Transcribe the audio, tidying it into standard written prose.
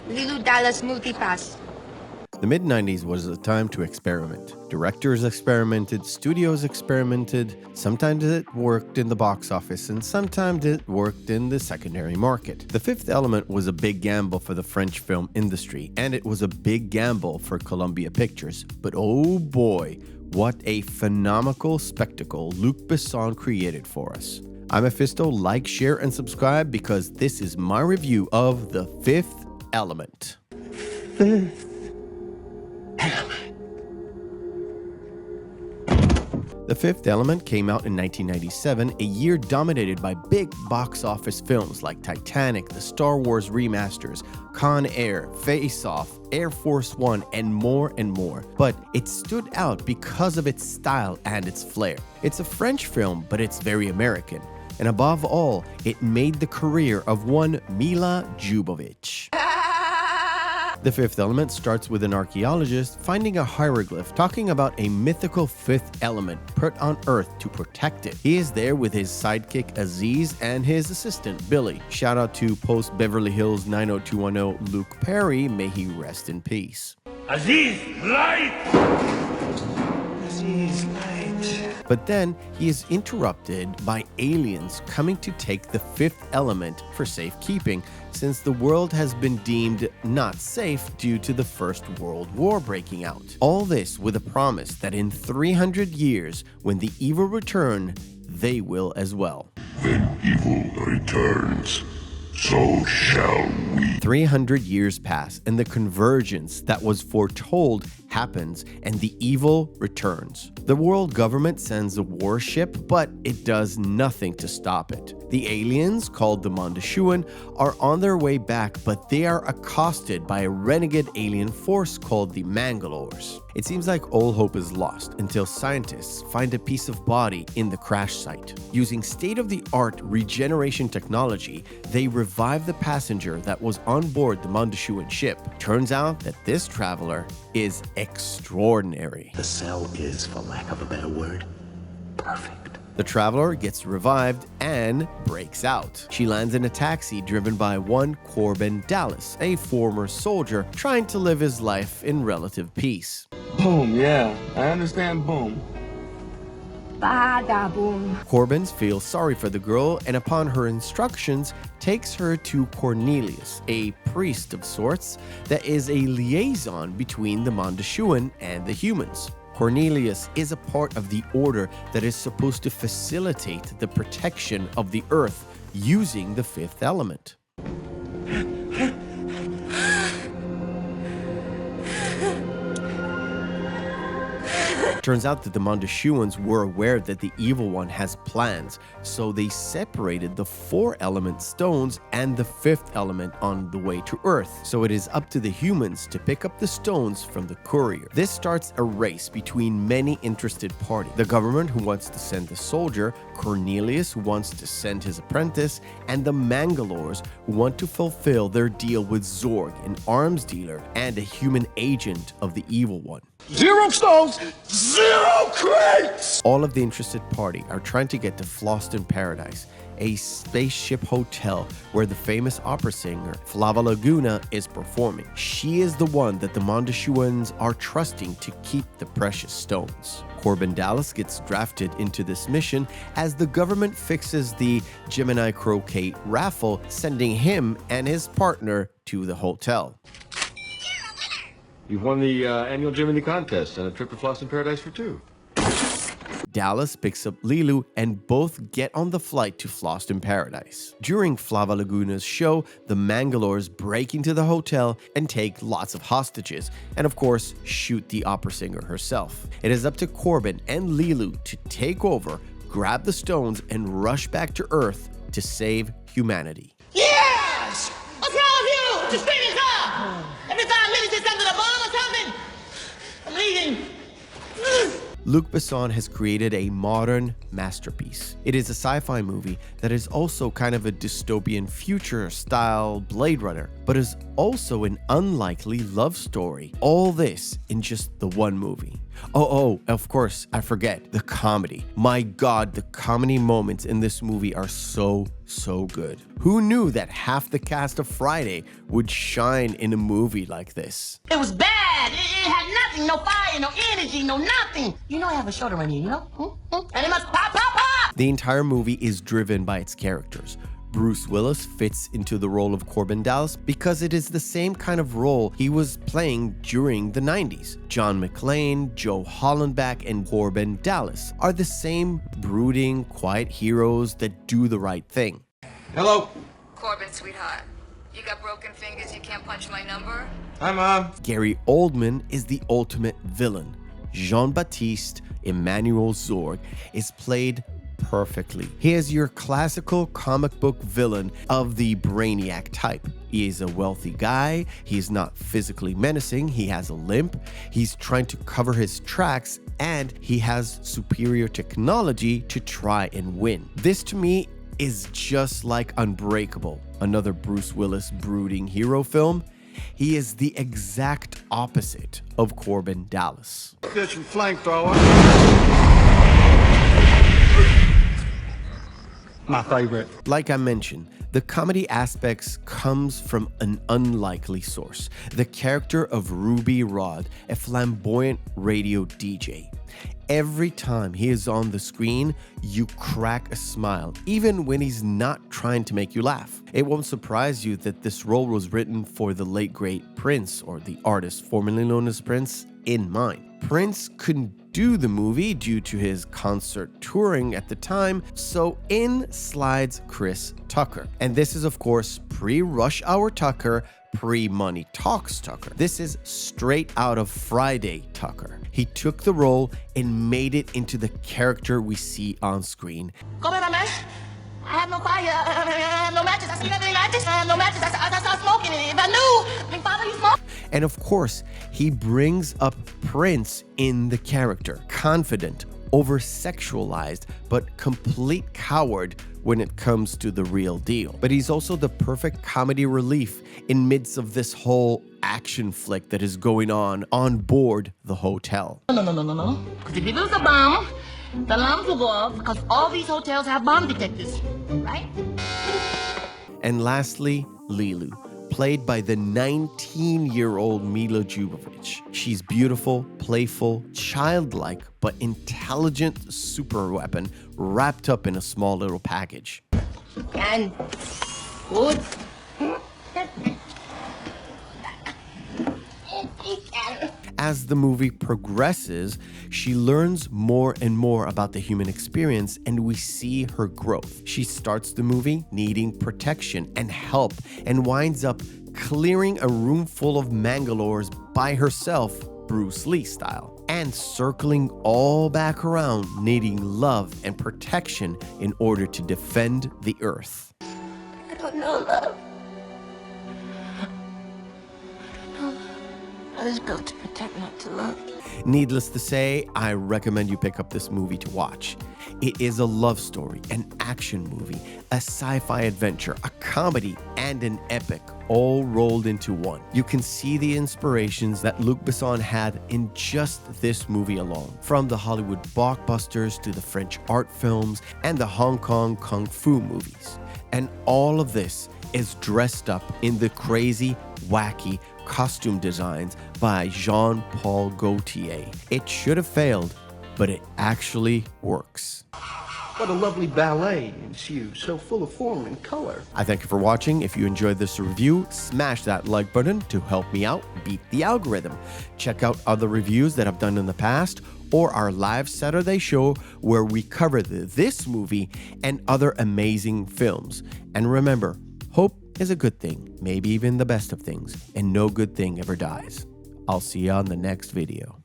Lilu Dallas Multipass. The mid-90s was a time to experiment. Directors experimented, studios experimented. Sometimes it worked in the box office and sometimes it worked in the secondary market. The Fifth Element was a big gamble for the French film industry, and it was a big gamble for Columbia Pictures. But oh boy, what a phenomenal spectacle Luc Besson created for us. I'm Meffistoe. Like, share, and subscribe because this is my review of The Fifth Element. The Fifth Element came out in 1997, a year dominated by big box office films like Titanic, the Star Wars remasters, Con Air, Face Off, Air Force One, and more and more. But it stood out because of its style and its flair. It's a French film, but it's very American. And above all, it made the career of one Mila Jovovich. The Fifth Element starts with an archaeologist finding a hieroglyph talking about a mythical fifth element put on Earth to protect it. He is there with his sidekick Aziz and his assistant Billy. Shout out to post Beverly Hills 90210 Luke Perry, may he rest in peace. Aziz, light! Aziz, light. But then he is interrupted by aliens coming to take the fifth element for safekeeping, since the world has been deemed not safe due to the First World War breaking out. All this with a promise that in 300 years, when the evil return, they will as well. When evil returns, so shall we. 300 years pass, and the convergence that was foretold happens, and the evil returns. The world government sends a warship, but it does nothing to stop it. The aliens, called the Mondoshuan, are on their way back, but they are accosted by a renegade alien force called the Mangalores. It seems like all hope is lost until scientists find a piece of body in the crash site. Using state-of-the-art regeneration technology, they revive the passenger that was on board the Mondoshuan ship. Turns out that this traveler is extraordinary. The cell is, for lack of a better word, perfect. The traveler gets revived and breaks out. She lands in a taxi driven by one Corbin Dallas, a former soldier trying to live his life in relative peace. Boom, yeah, I understand boom. Bada boom. Corbin feels sorry for the girl and upon her instructions takes her to Cornelius, a priest of sorts that is a liaison between the Mondoshuan and the humans. Cornelius is a part of the order that is supposed to facilitate the protection of the Earth using the fifth element. Turns out that the Mondoshuans were aware that the Evil One has plans, so they separated the four element stones and the fifth element on the way to Earth. So it is up to the humans to pick up the stones from the courier. This starts a race between many interested parties. The government, who wants to send the soldier, Cornelius, who wants to send his apprentice, and the Mangalores, who want to fulfill their deal with Zorg, an arms dealer and a human agent of the Evil One. 0 stones, 0 crates! All of the interested party are trying to get to Floston Paradise, a spaceship hotel where the famous opera singer Flava Laguna is performing. She is the one that the Mondoshuans are trusting to keep the precious stones. Corbin Dallas gets drafted into this mission as the government fixes the Gemini Croquet raffle, sending him and his partner to the hotel. You've won the annual Jiminy contest and a trip to Floston Paradise for 2. Dallas picks up Lilu and both get on the flight to Floston Paradise. During Flava Laguna's show, the Mangalores break into the hotel and take lots of hostages, and of course, shoot the opera singer herself. It is up to Corbin and Lilu to take over, grab the stones, and rush back to Earth to save humanity. Yes! What's wrong with you? Just speed it up! Every 5 minutes it's under the bomb or something? I'm leaving. Luc Besson has created a modern masterpiece. It is a sci-fi movie that is also kind of a dystopian future-style Blade Runner, but is also an unlikely love story. All this in just the one movie. Oh, of course, I forget, the comedy. My God, the comedy moments in this movie are so good. Who knew that half the cast of Friday would shine in a movie like this? It was bad. It had nothing, no fire, no energy, no nothing. You know I have a shoulder on you, you know? And it must pop. The entire movie is driven by its characters. Bruce Willis fits into the role of Corbin Dallas because it is the same kind of role he was playing during the 90s. John McClane, Joe Hollenbach, and Corbin Dallas are the same brooding, quiet heroes that do the right thing. Hello. Corbin, sweetheart. You got broken fingers, you can't punch my number? Hi, Mom. Gary Oldman is the ultimate villain. Jean-Baptiste Emmanuel Zorg is played perfectly. He is your classical comic book villain of the brainiac type. He is a wealthy guy, he's not physically menacing, he has a limp, he's trying to cover his tracks, and he has superior technology to try and win. This to me is just like Unbreakable, another Bruce Willis brooding hero film. He is the exact opposite of Corbin Dallas. Pitch and flank thrower. My favorite. Like I mentioned, the comedy aspects comes from an unlikely source, the character of Ruby Rhod, a flamboyant radio DJ. Every time he is on the screen, you crack a smile, even when he's not trying to make you laugh. It won't surprise you that this role was written for the late great Prince, or the artist formerly known as Prince, in mind. Prince couldn't do the movie due to his concert touring at the time, so in slides Chris Tucker. And this is of course pre-Rush Hour Tucker, pre-Money Talks Tucker. This is straight out of Friday Tucker. He took the role and made it into the character we see on screen. Go ahead, man. I have no fire, no matches. I see nothing matches. No matches. I start smoking. If I knew, Father, you smoke. And of course, he brings up Prince in the character. Confident, over-sexualized, but complete coward when it comes to the real deal. But he's also the perfect comedy relief in midst of this whole action flick that is going on board the hotel. No. Because if you lose a bomb, the alarms will go off because all these hotels have bomb detectors, right? And lastly, Lilu, played by the 19-year-old Mila Jovovich. She's beautiful, playful, childlike, but intelligent superweapon wrapped up in a small little package. And good. As the movie progresses, she learns more and more about the human experience, and we see her growth. She starts the movie needing protection and help and winds up clearing a room full of Mangalores by herself, Bruce Lee style, and circling all back around needing love and protection in order to defend the Earth. I don't know love. I was built to protect, not to love. Needless to say, I recommend you pick up this movie to watch. It is a love story, an action movie, a sci-fi adventure, a comedy, and an epic, all rolled into one. You can see the inspirations that Luc Besson had in just this movie alone, from the Hollywood blockbusters to the French art films and the Hong Kong kung fu movies. And all of this is dressed up in the crazy, wacky costume designs by Jean Paul Gautier. It should have failed, but it actually works. What a lovely ballet ensues, so full of form and color. I thank you for watching. If you enjoyed this review, smash that like button to help me out beat the algorithm. Check out other reviews that I've done in the past, or our live Saturday show where we cover this movie and other amazing films. And remember, hope is a good thing, maybe even the best of things, and no good thing ever dies. I'll see you on the next video.